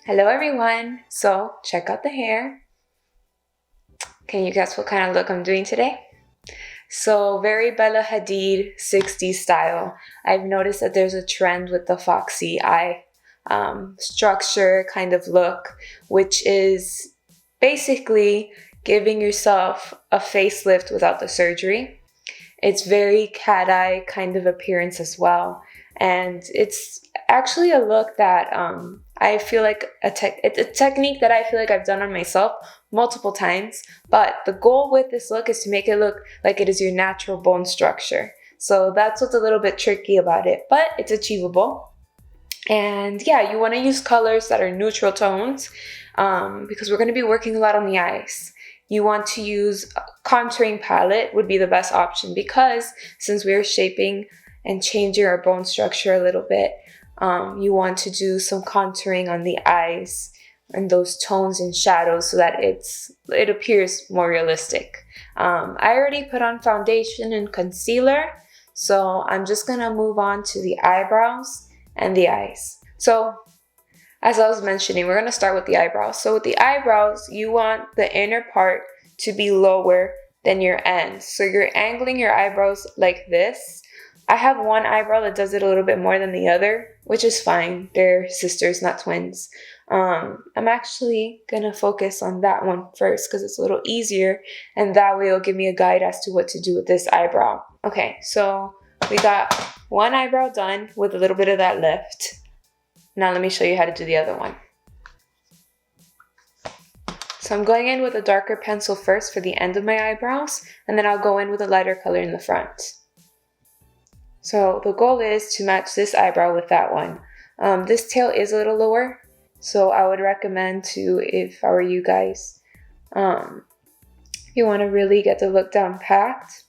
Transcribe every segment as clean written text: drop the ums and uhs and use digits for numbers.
Hello everyone! So, check out the hair. Can you guess what kind of look I'm doing today? So, very Bella Hadid 60s style. I've noticed that there's a trend with the foxy eye structure kind of look, which is basically giving yourself a facelift without the surgery. It's very cat eye kind of appearance as well. And it's actually a look that I feel like it's a technique that I feel like I've done on myself multiple times. But the goal with this look is to make it look like it is your natural bone structure. So that's what's a little bit tricky about it, but it's achievable. And yeah, you want to use colors that are neutral tones because we're going to be working a lot on the eyes. You want to use a contouring palette would be the best option because since we're shaping and changing our bone structure a little bit, you want to do some contouring on the eyes and those tones and shadows so that it appears more realistic. I already put on foundation and concealer, so I'm just gonna move on to the eyebrows and the eyes. So as I was mentioning, we're gonna start with the eyebrows. So with the eyebrows, you want the inner part to be lower than your ends. So you're angling your eyebrows like this. I have one eyebrow that does it a little bit more than the other, which is fine. They're sisters, not twins. I'm actually gonna focus on that one first because it's a little easier, and that way it'll give me a guide as to what to do with this eyebrow. Okay, so we got one eyebrow done with a little bit of that lift. Now let me show you how to do the other one. So I'm going in with a darker pencil first for the end of my eyebrows, and then I'll go in with a lighter color in the front. So the goal is to match this eyebrow with that one. This tail is a little lower, so I would recommend to, if I were you guys, if you want to really get the look down packed,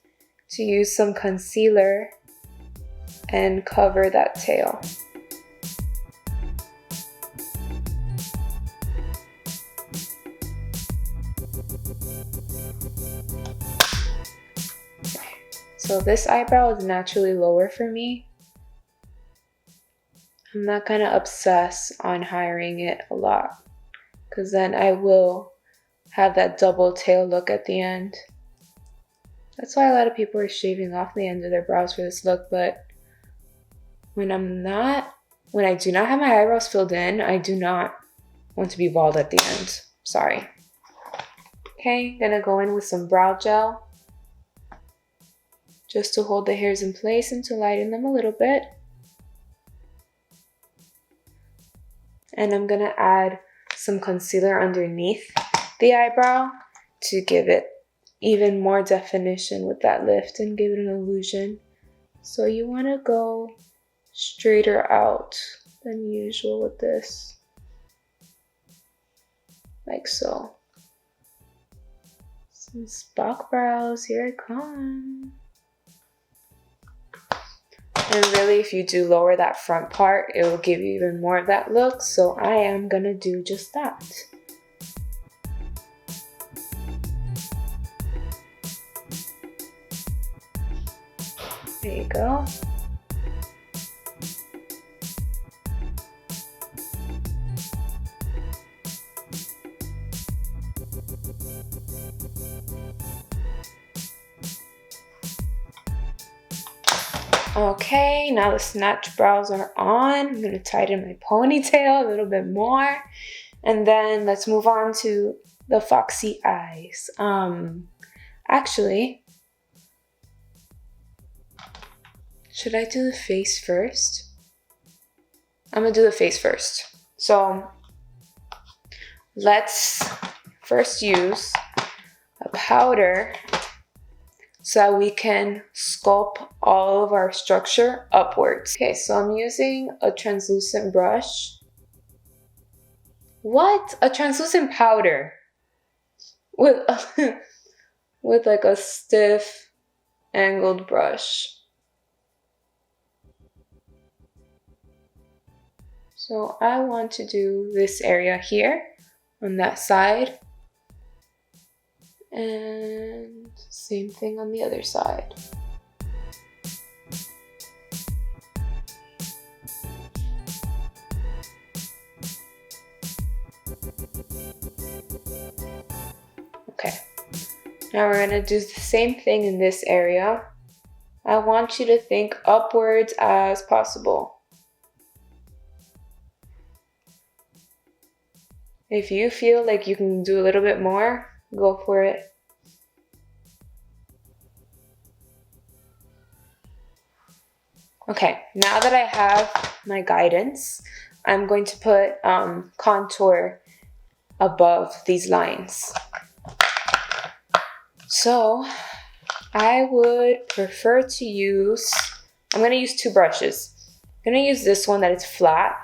to use some concealer and cover that tail. So this eyebrow is naturally lower for me. I'm not gonna obsess on hiring it a lot because then I will have that double tail look at the end. That's why a lot of people are shaving off the end of their brows for this look, but when I do not have my eyebrows filled in, I do not want to be bald at the end. Sorry. Okay, gonna go in with some brow gel just to hold the hairs in place and to lighten them a little bit. And I'm gonna add some concealer underneath the eyebrow to give it even more definition with that lift and give it an illusion. So you wanna go straighter out than usual with this, like so. Some Spock brows, here I come. And really, if you do lower that front part, it will give you even more of that look. So I am gonna do just that. There you go. Okay, now the snatch brows are on. I'm gonna tighten my ponytail a little bit more. And then let's move on to the foxy eyes. Actually, should I do the face first? I'm gonna do the face first. So let's first use a powder so that we can sculpt all of our structure upwards. Okay, so I'm using a translucent brush. What? A translucent powder with with like a stiff angled brush. So I want to do this area here on that side. And same thing on the other side. Now we're going to do the same thing in this area. I want you to think upwards as possible. If you feel like you can do a little bit more, go for it. Okay, now that I have my guidance, I'm going to put contour above these lines. So I would prefer to use, I'm going to use two brushes. I'm going to use this one that is flat.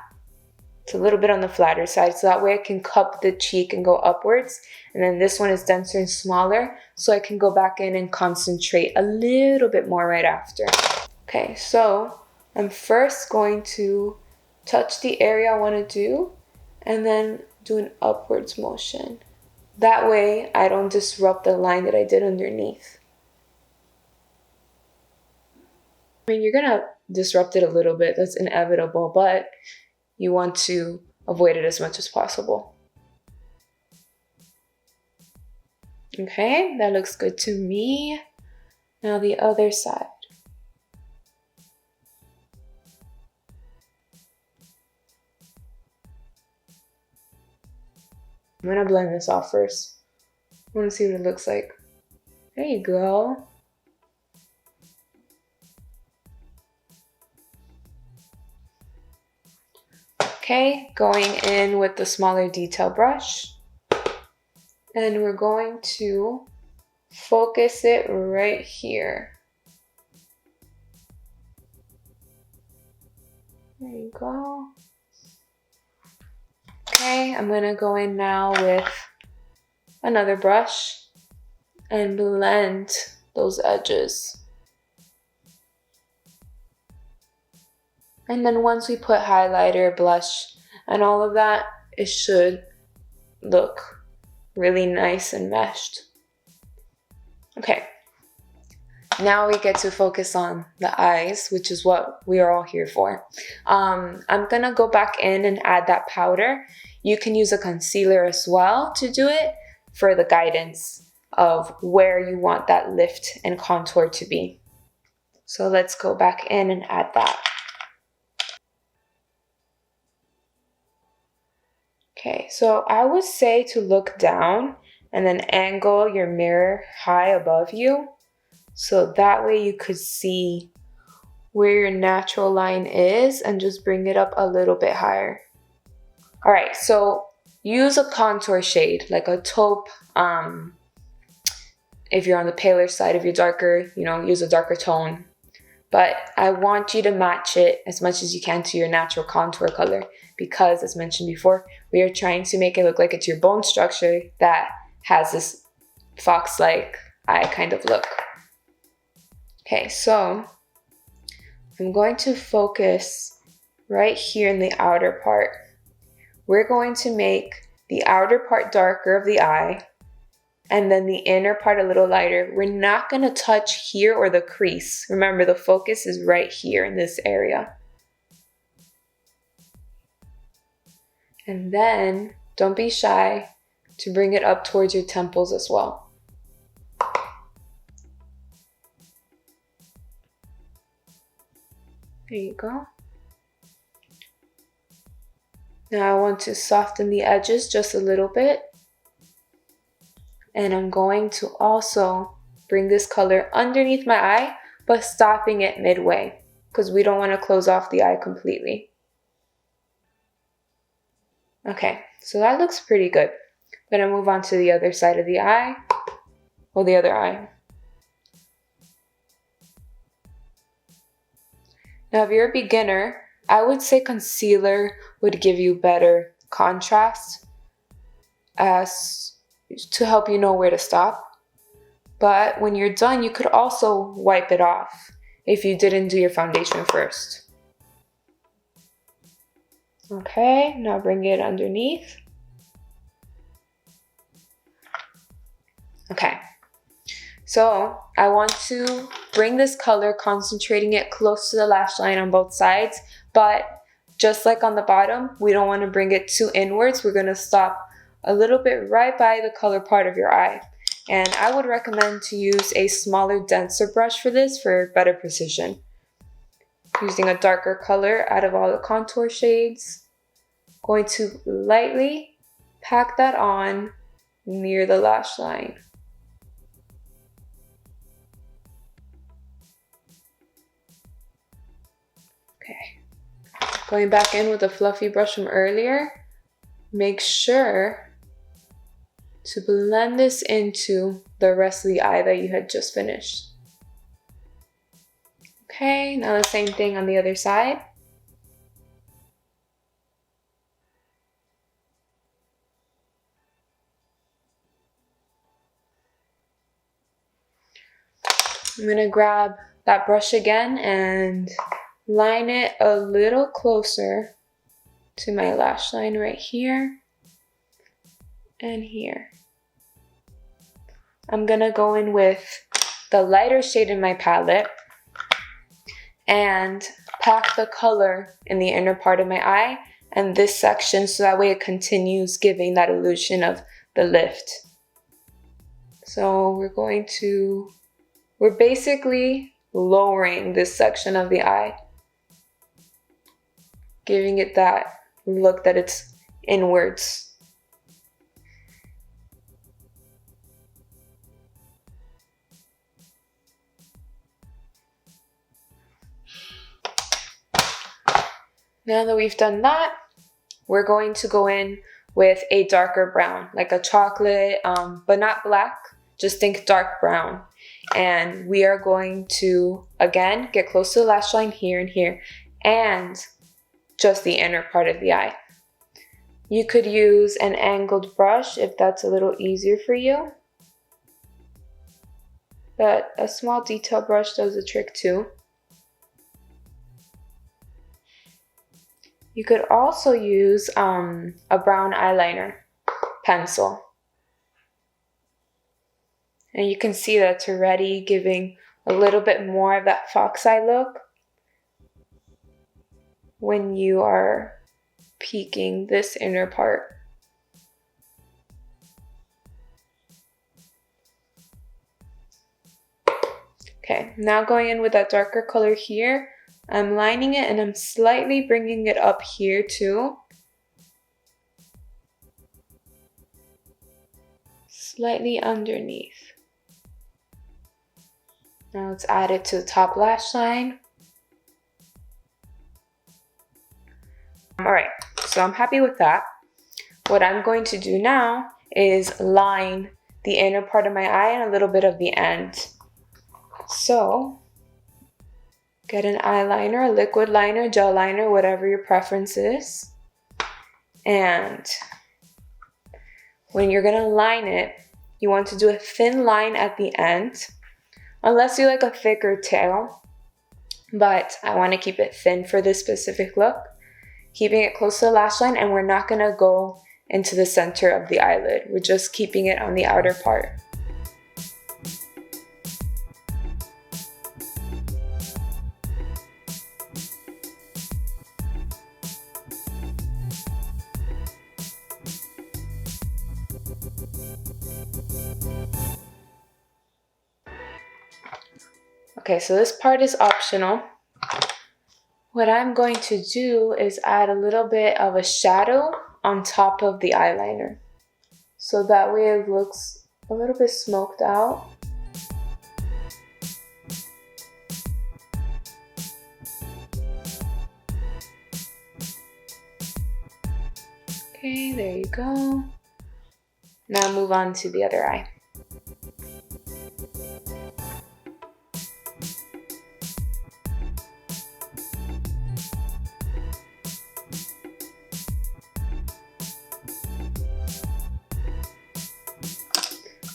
It's a little bit on the flatter side, so that way I can cup the cheek and go upwards. And then this one is denser and smaller, so I can go back in and concentrate a little bit more right after. Okay, so I'm first going to touch the area I want to do and then do an upwards motion. That way I don't disrupt the line that I did underneath. I mean, you're gonna disrupt it a little bit, that's inevitable, but you want to avoid it as much as possible. Okay, that looks good to me. Now the other side. I'm gonna blend this off first. I wanna see what it looks like. There you go. Okay, going in with the smaller detail brush. And we're going to focus it right here. There you go. Okay, I'm gonna go in now with another brush and blend those edges. And then once we put highlighter, blush, and all of that, it should look really nice and meshed. Okay, now we get to focus on the eyes, which is what we are all here for. I'm gonna go back in and add that powder. You can use a concealer as well to do it for the guidance of where you want that lift and contour to be. So let's go back in and add that. Okay, so I would say to look down and then angle your mirror high above you, so that way you could see where your natural line is and just bring it up a little bit higher. All right, so use a contour shade, like a taupe. If you're on the paler side, if you're darker, use a darker tone. But I want you to match it as much as you can to your natural contour color because, as mentioned before, we are trying to make it look like it's your bone structure that has this fox-like eye kind of look. Okay, so I'm going to focus right here in the outer part. We're going to make the outer part darker of the eye and then the inner part a little lighter. We're not going to touch here or the crease. Remember, the focus is right here in this area. And then don't be shy to bring it up towards your temples as well. There you go. Now I want to soften the edges just a little bit. And I'm going to also bring this color underneath my eye, but stopping it midway because we don't want to close off the eye completely. Okay, so that looks pretty good. I'm gonna move on to the other side of the eye, or the other eye. Now, if you're a beginner, I would say concealer would give you better contrast as to help you know where to stop. But when you're done, you could also wipe it off if you didn't do your foundation first. Okay, now bring it underneath. Okay, so I want to bring this color, concentrating it close to the lash line on both sides, but just like on the bottom, we don't want to bring it too inwards. We're going to stop a little bit right by the color part of your eye. And I would recommend to use a smaller, denser brush for this for better precision. Using a darker color out of all the contour shades. Going to lightly pack that on near the lash line. Okay. Going back in with a fluffy brush from earlier. Make sure to blend this into the rest of the eye that you had just finished. Okay, now the same thing on the other side. I'm gonna grab that brush again and line it a little closer to my lash line right here and here. I'm gonna go in with the lighter shade in my palette and pack the color in the inner part of my eye and this section so that way it continues giving that illusion of the lift. So we're basically lowering this section of the eye, giving it that look that it's inwards. Now that we've done that, we're going to go in with a darker brown, like a chocolate, but not black, just think dark brown. And we are going to, again, get close to the lash line here and here, and just the inner part of the eye. You could use an angled brush if that's a little easier for you. But a small detail brush does the trick too. You could also use a brown eyeliner pencil. And you can see that it's already giving a little bit more of that fox eye look when you are peeking this inner part. Okay, now going in with that darker color here, I'm lining it and I'm slightly bringing it up here too. Slightly underneath. Now let's add it to the top lash line. Alright, so I'm happy with that. What I'm going to do now is line the inner part of my eye and a little bit of the end. So, get an eyeliner, a liquid liner, gel liner, whatever your preference is. And when you're going to line it, you want to do a thin line at the end. Unless you like a thicker tail. But I want to keep it thin for this specific look. Keeping it close to the lash line, and we're not going to go into the center of the eyelid. We're just keeping it on the outer part. Okay, so this part is optional. What I'm going to do is add a little bit of a shadow on top of the eyeliner. So that way it looks a little bit smoked out. Okay, there you go. Now move on to the other eye.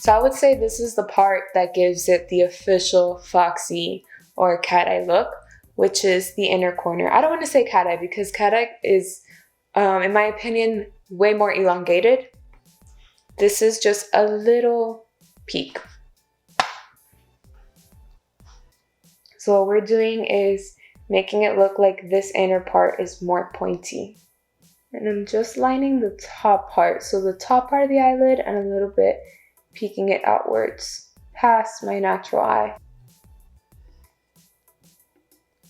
So I would say this is the part that gives it the official foxy or cat eye look, which is the inner corner. I don't want to say cat eye because cat eye is, in my opinion, way more elongated. This is just a little peak. So what we're doing is making it look like this inner part is more pointy. And I'm just lining the top part. So the top part of the eyelid and a little bit peeking it outwards past my natural eye.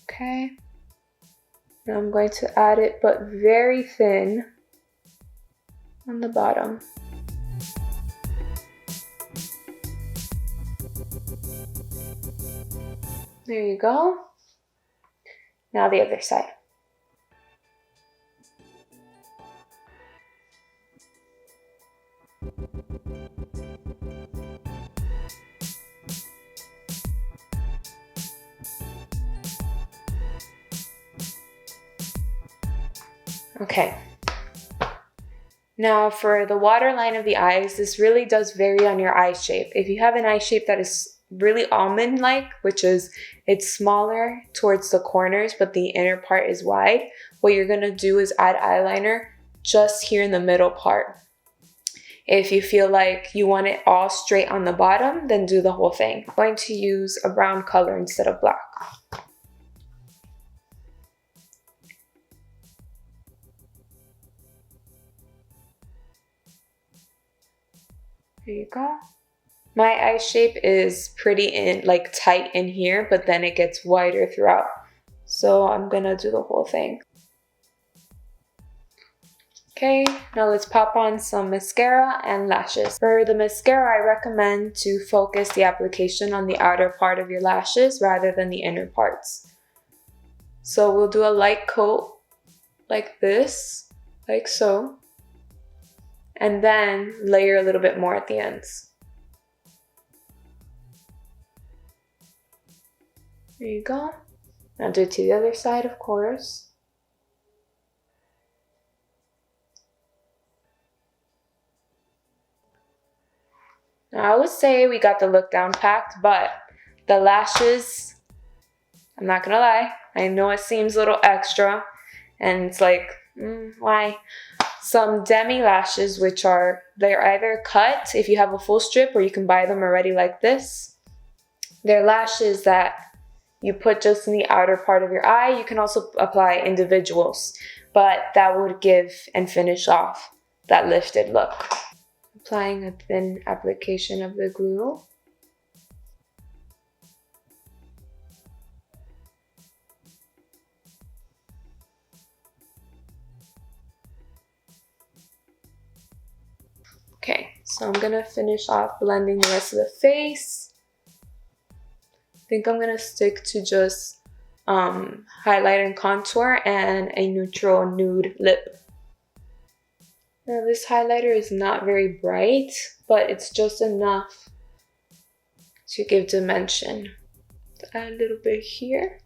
Okay. Now I'm going to add it, but very thin on the bottom. There you go. Now the other side. Okay. Now for the waterline of the eyes, this really does vary on your eye shape. If you have an eye shape that is really almond-like, which is it's smaller towards the corners, but the inner part is wide, what you're gonna do is add eyeliner just here in the middle part. If you feel like you want it all straight on the bottom, then do the whole thing. I'm going to use a brown color instead of black. There you go. My eye shape is pretty tight in here, but then it gets wider throughout. So I'm gonna do the whole thing. Okay, now let's pop on some mascara and lashes. For the mascara, I recommend to focus the application on the outer part of your lashes rather than the inner parts. So we'll do a light coat like this, like so, and then layer a little bit more at the ends. There you go. Now do it to the other side, of course. Now I would say we got the look down packed, but the lashes, I'm not gonna lie, I know it seems a little extra, and it's like, why? Some Demi lashes, which they're either cut if you have a full strip, or you can buy them already like this. They're lashes that you put just in the outer part of your eye. You can also apply individuals, but that would give and finish off that lifted look. Applying a thin application of the glue. Okay, so I'm gonna finish off blending the rest of the face. I think I'm gonna stick to just highlight and contour and a neutral nude lip. Now this highlighter is not very bright, but it's just enough to give dimension. Add a little bit here.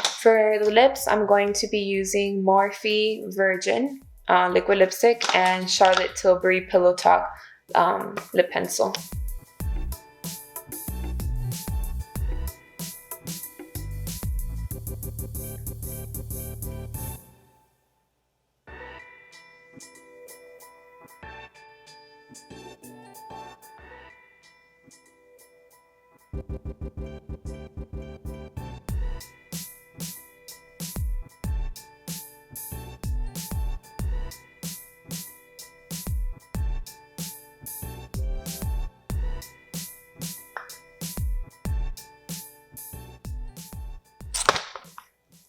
For the lips, I'm going to be using Morphe Virgin liquid lipstick and Charlotte Tilbury Pillow Talk lip pencil.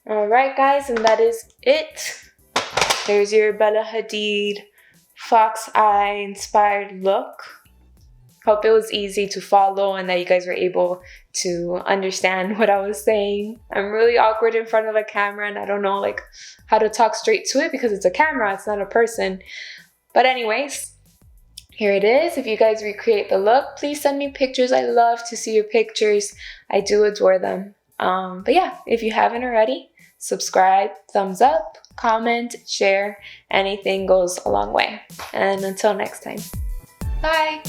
Alright guys, and that is it. There's your Bella Hadid Fox Eye inspired look. Hope it was easy to follow and that you guys were able to understand what I was saying. I'm really awkward in front of a camera and I don't know how to talk straight to it because it's a camera, it's not a person. But anyways, here it is. If you guys recreate the look, please send me pictures. I love to see your pictures. I do adore them. But yeah, if you haven't already, subscribe, thumbs up, comment, share. Anything goes a long way. And until next time, bye!